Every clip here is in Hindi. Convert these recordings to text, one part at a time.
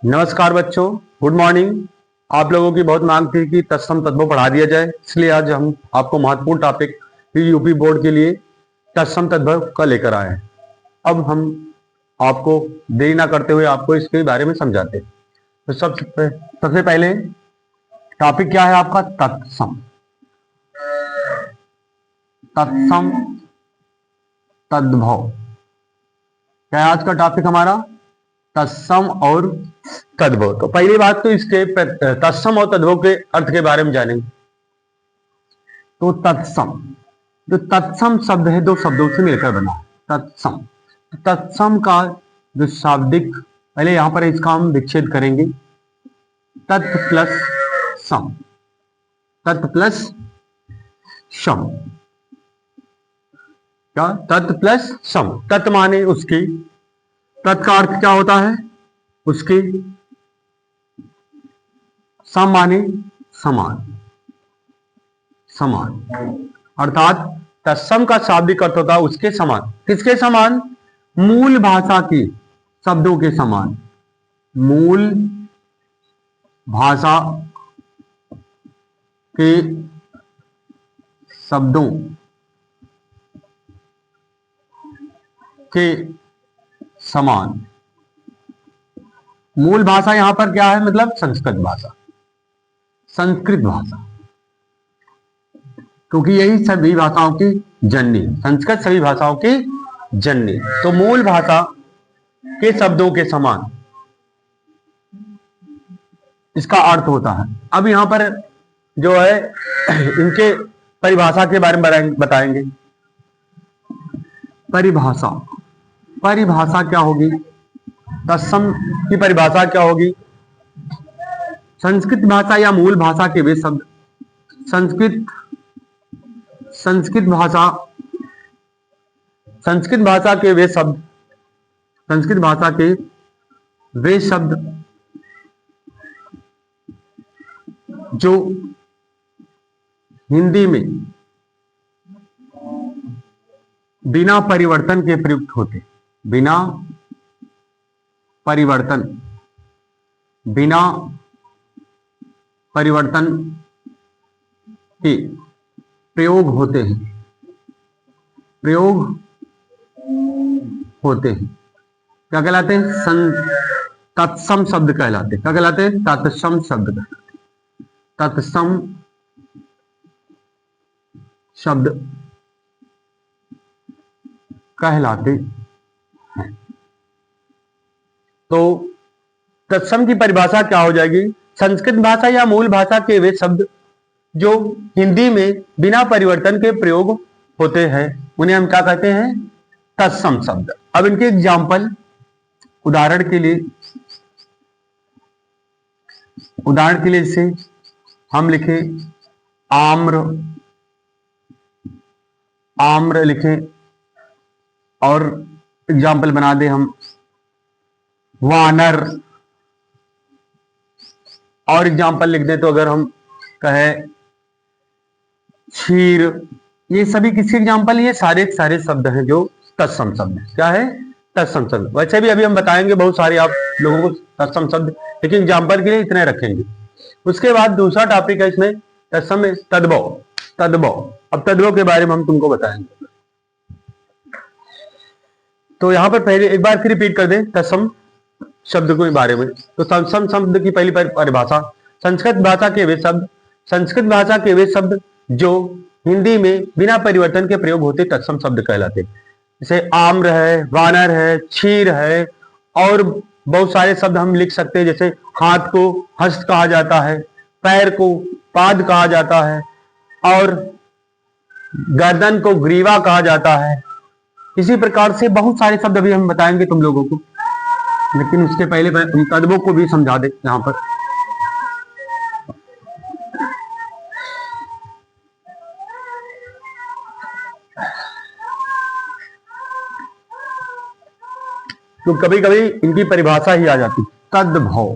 नमस्कार बच्चों, गुड मॉर्निंग। आप लोगों की बहुत मांग थी कि तत्सम तद्भव पढ़ा दिया जाए, इसलिए आज हम आपको महत्वपूर्ण टॉपिक यूपी बोर्ड के लिए तत्सम तद्भव का लेकर आए हैं। अब हम आपको देरी ना करते हुए आपको इसके बारे में समझाते हैं। तो सबसे पहले टॉपिक क्या है आपका? तत्सम। तत्सम तद्भव क्या है आज का टॉपिक हमारा? तत्सम और तद्भव। तो पहली बात तो इसके तत्सम और तद्भव के अर्थ के बारे में जानेंगे। तो तत्सम, जो तत्सम शब्द है दो शब्दों से मिलकर बना है तत्सम। तत्सम का जो शाब्दिक, पहले यहां पर इसका हम विच्छेद करेंगे। तत् प्लस सम, तत् प्लस सम। क्या? तत् प्लस सम। तत् माने उसकी, तत् का अर्थ क्या होता है? उसकी। सम माने समान, समान। अर्थात तत्सम का शाब्दिक अर्थ होता है उसके समान। किसके समान? मूल भाषा के शब्दों के समान। मूल भाषा के शब्दों के समान। मूल भाषा यहां पर क्या है? मतलब संस्कृत भाषा, संस्कृत भाषा, क्योंकि यही सभी भाषाओं की जननी, संस्कृत सभी भाषाओं की जननी। तो मूल भाषा के शब्दों के समान इसका अर्थ होता है। अब यहां पर जो है इनके परिभाषा के बारे में बताएंगे। परिभाषा, परिभाषा क्या होगी? तत्सम की परिभाषा क्या होगी? संस्कृत भाषा या मूल भाषा के वे शब्द, संस्कृत संस्कृत भाषा, संस्कृत भाषा के वे शब्द, संस्कृत भाषा के वे शब्द जो हिंदी में बिना परिवर्तन के प्रयुक्त होते, बिना परिवर्तन, बिना परिवर्तन के प्रयोग होते हैं, प्रयोग होते हैं। क्या कहलाते हैं? तत्सम शब्द कहलाते हैं। क्या कहलाते हैं? तत्सम शब्द कहलाते हैं। तत्सम शब्द कहलाते हैं। तो तत्सम की परिभाषा क्या हो जाएगी? संस्कृत भाषा या मूल भाषा के वे शब्द जो हिंदी में बिना परिवर्तन के प्रयोग होते हैं उन्हें हम क्या कहते हैं? तत्सम शब्द। अब इनके एग्जाम्पल, उदाहरण के लिए, उदाहरण के लिए जैसे हम लिखे आम्र, आम्र लिखे, और एग्जाम्पल बना दे हम वानर, और एग्जाम्पल लिख दे तो अगर हम कहे क्षीर। ये सभी किसके एग्जाम्पल? ये सारे सारे शब्द हैं जो तत्सम शब्द है। क्या है? तत्सम शब्द। वैसे भी अभी हम बताएंगे बहुत सारे आप लोगों को तत्सम शब्द, लेकिन एग्जाम्पल के लिए इतने रखेंगे। उसके बाद दूसरा टॉपिक है इसमें तत्सम में तद्भव। तद्भव, अब तद्भव के बारे में हम तुमको बताएंगे। तो यहां पर पहले एक बार फिर रिपीट कर दें तत्सम शब्द के बारे में। तो तत्सम शब्द की पहली परिभाषा, संस्कृत भाषा के वे शब्द, संस्कृत भाषा के वे शब्द जो हिंदी में बिना परिवर्तन के प्रयोग होते तत्सम शब्द कहलाते। जैसे आम्र है, वानर है, क्षीर है, और बहुत सारे शब्द हम लिख सकते हैं। जैसे हाथ को हस्त कहा जाता है, पैर को पाद कहा जाता है, और गर्दन को ग्रीवा कहा जाता है। इसी प्रकार से बहुत सारे शब्द अभी हम बताएंगे तुम लोगों को, लेकिन उसके पहले हम तद्भव को भी समझा दे यहां पर। तो कभी कभी इनकी परिभाषा ही आ जाती, तद्भव।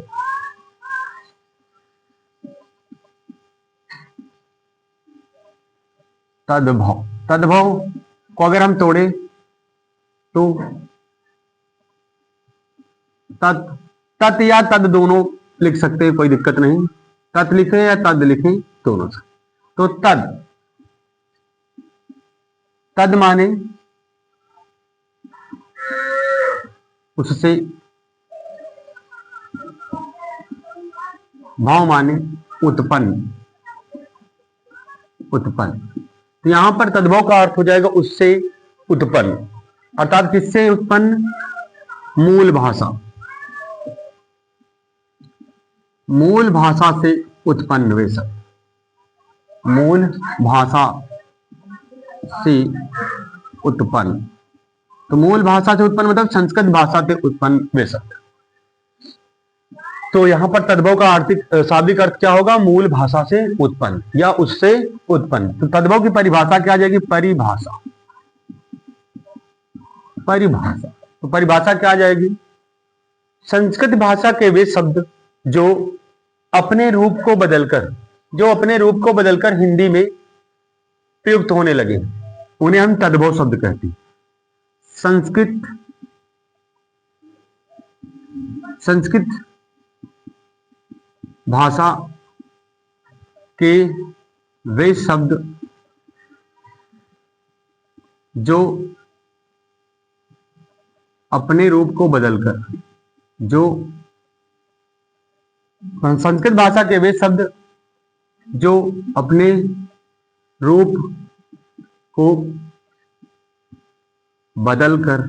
तद्भव, तद्भव को अगर हम तोड़े तो तत् तत् या तद दोनों लिख सकते हैं, कोई दिक्कत नहीं। तत् लिखें या तद लिखें, दोनों से। तो तद, तद माने उससे, भाव माने उत्पन्न, उत्पन्न। तो यहां पर तद्भव का अर्थ हो जाएगा उससे उत्पन्न, अर्थात किससे उत्पन्न? मूल भाषा, मूल भाषा से उत्पन्न वे सब, मूल भाषा से उत्पन्न। तो मूल भाषा से उत्पन्न मतलब संस्कृत भाषा से उत्पन्न वे सब। तो यहां पर तद्भव का आर्थिक शाब्दिक अर्थ क्या होगा? मूल भाषा से उत्पन्न या उससे उत्पन्न। तो तद्भव की परिभाषा क्या आ जाएगी? परिभाषा, परिभाषा। तो परिभाषा क्या आ जाएगी? संस्कृत भाषा के वे शब्द जो अपने रूप को बदलकर, जो अपने रूप को बदलकर हिंदी में प्रयुक्त होने लगे, उन्हें हम तद्भव शब्द कहते हैं। संस्कृत, संस्कृत भाषा के वे शब्द जो अपने रूप को बदलकर, जो संस्कृत भाषा के वे शब्द जो अपने रूप को बदलकर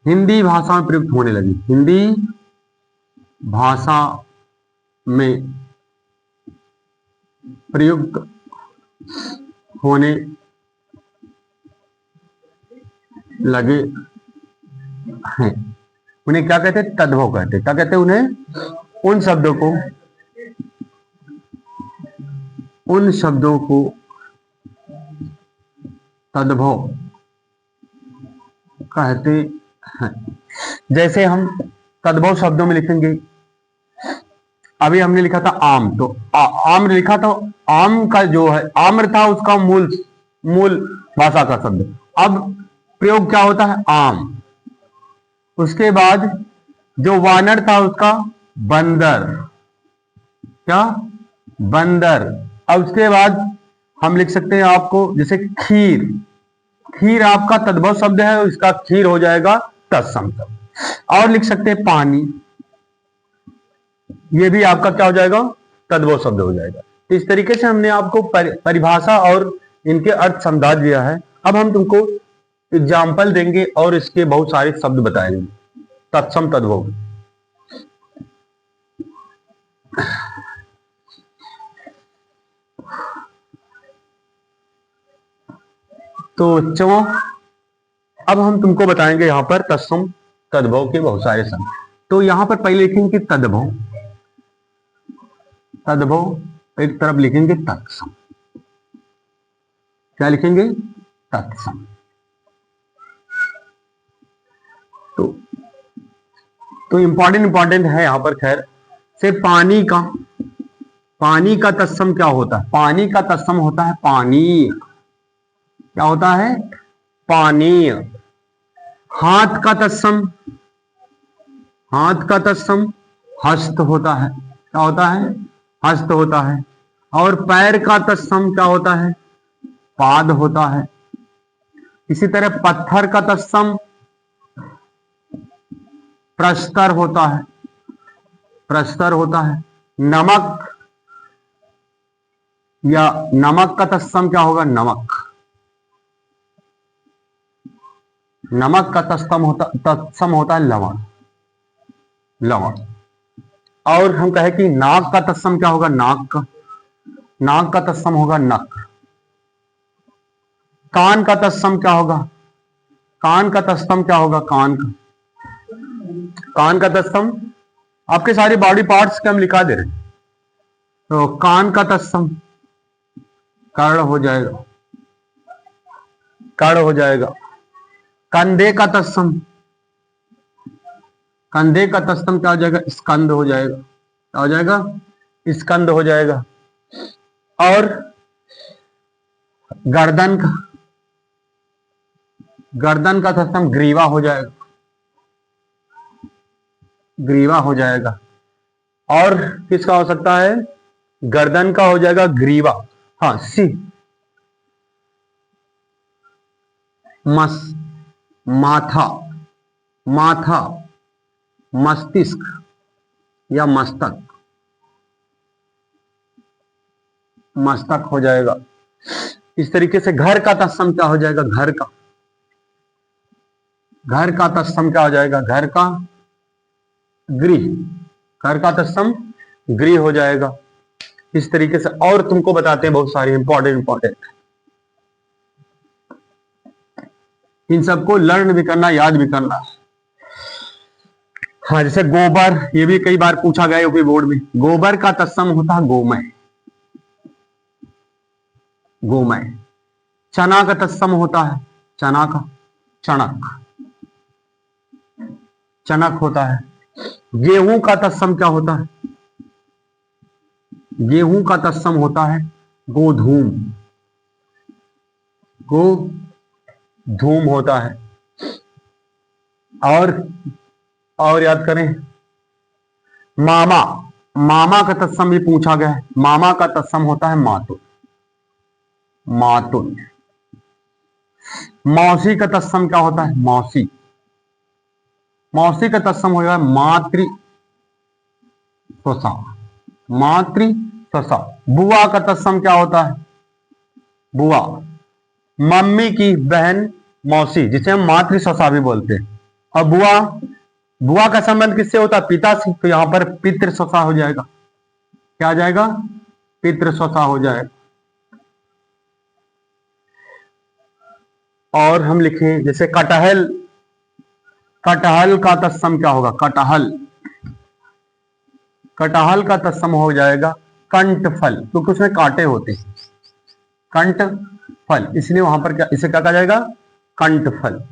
हिंदी भाषा में प्रयुक्त होने लगी, हिंदी भाषा में प्रयुक्त होने लगे हैं, उन्हें क्या कहते हैं? तद्भव कहते हैं। क्या कहते हैं उन्हें? उन शब्दों को, उन शब्दों को तद्भव कहते हैं। जैसे हम तद्भव शब्दों में लिखेंगे, अभी हमने लिखा था आम, तो आम्र लिखा था, आम का जो है आम्र था उसका मूल, मूल भाषा का शब्द। अब प्रयोग क्या होता है? आम। उसके बाद जो वानर था उसका बंदर, क्या? बंदर। अब उसके बाद हम लिख सकते हैं आपको, जैसे खीर, खीर आपका तद्भव शब्द है, इसका खीर हो जाएगा तत्सम शब्द। और लिख सकते हैं पानी, ये भी आपका क्या हो जाएगा? तद्भव शब्द हो जाएगा। इस तरीके से हमने आपको परिभाषा और इनके अर्थ समझा दिया है। अब हम तुमको एग्जाम्पल देंगे और इसके बहुत सारे शब्द बताएंगे तत्सम तद्भव। तो बच्चों अब हम तुमको बताएंगे यहां पर तत्सम तद्भव के बहुत सारे शब्द। तो यहां पर पहले लिखेंगे तद्भव, तद्भव एक तरफ लिखेंगे तत्सम। क्या लिखेंगे? तत्सम। तो इंपॉर्टेंट है यहां पर। खैर से पानी का, पानी का तत्सम क्या होता है? पानी का तत्सम होता है पानी। क्या होता है? पानी। हाथ का तत्सम, हाथ का तत्सम हस्त होता है। क्या होता है? हस्त होता है। और पैर का तत्सम क्या होता है? पाद होता है। इसी तरह पत्थर का तत्सम प्रस्तर होता है, प्रस्तर होता है। नमक, या नमक का तत्सम क्या होगा? नमक। नमक का तत्सम होता है लवण, लवण। और हम कहें कि नाक का तत्सम क्या होगा? नाक का, नाक का तत्सम होगा नक। कान का तत्सम क्या होगा? कान का तत्सम क्या होगा? कान का, कान का तत्सम आपके सारे बॉडी पार्ट्स के हम लिखा दे रहे हैं। तो कान का तत्सम कर्ण हो जाएगा, कर्ण हो जाएगा। कंधे का तत्सम, कंधे का तत्सम क्या हो जाएगा? स्कंद हो जाएगा। क्या हो जाएगा? स्कंद हो जाएगा। और गर्दन का, गर्दन का तत्सम ग्रीवा हो जाएगा। ग्रीवा हो जाएगा। और किसका हो सकता है? गर्दन का हो जाएगा ग्रीवा। हाँ, सी माथा, माथा, मस्तिष्क या मस्तक, मस्तक हो जाएगा। इस तरीके से घर का तत्सम क्या हो जाएगा? घर का, घर का तत्सम क्या हो जाएगा? घर का गृह, घर का तत्सम गृह हो जाएगा। इस तरीके से और तुमको बताते हैं बहुत सारे इंपॉर्टेंट, इन सबको लर्न भी करना, याद भी करना। हाँ, जैसे गोबर, ये भी कई बार पूछा गया यूपी बोर्ड में। गोबर का तत्सम होता है गोमय, गोमय। चना का तत्सम होता है, चना का चणक, चणक होता है। गेहूं का तत्सम क्या होता है? गेहूं का तत्सम होता है गोधूम, गोधूम होता है। और याद करें, मामा, मामा का तत्सम भी पूछा गया है। मामा का तत्सम होता है मातुल, मातुल। मौसी का तत्सम क्या होता है? मौसी, मौसी का तत्सम हो जाएगा मातृ स्वसा, मातृ स्वसा। बुआ का तत्सम क्या होता है? बुआ, मम्मी की बहन मौसी, जिसे हम मातृ स्वसा भी बोलते हैं। और बुआ, बुआ का संबंध किससे होता है? पिता से। तो यहां पर पितृ स्वसा हो जाएगा। क्या आ जाएगा? पितृ स्वसा हो जाएगा। और हम लिखें जैसे कटहल, कटहल का तत्सम क्या होगा? कटहल, कटहल का तत्सम हो जाएगा कंठफल, क्योंकि उसमें कांटे होते हैं। कंठफल, इसलिए वहां पर क्या, इसे क्या कहा जाएगा? कंठफल।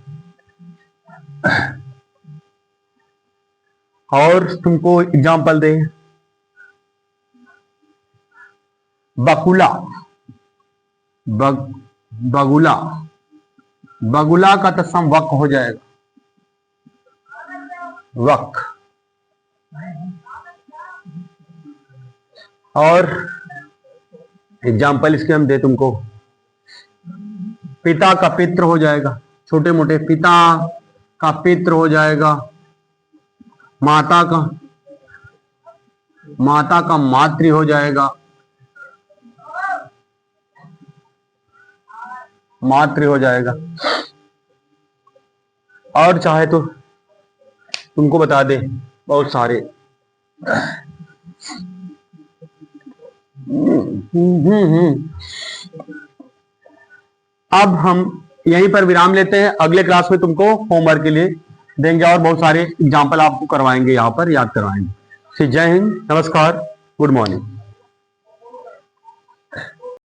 और तुमको एग्जाम्पल दे, बकुला, बगुला, बगुला का तत्सम वक हो जाएगा, वक। और एग्जाम्पल इसके हम दे तुमको, पिता का पित्र हो जाएगा, छोटे मोटे, पिता का पित्र हो जाएगा। माता का, माता का मातृ हो जाएगा, मातृ हो जाएगा। और चाहे तो तुमको बता दे बहुत सारे। अब हम यहीं पर विराम लेते हैं। अगले क्लास में तुमको होमवर्क के लिए देंगे और बहुत सारे एग्जाम्पल आपको करवाएंगे, यहां पर याद करवाएंगे। जय हिंद, नमस्कार, गुड मॉर्निंग।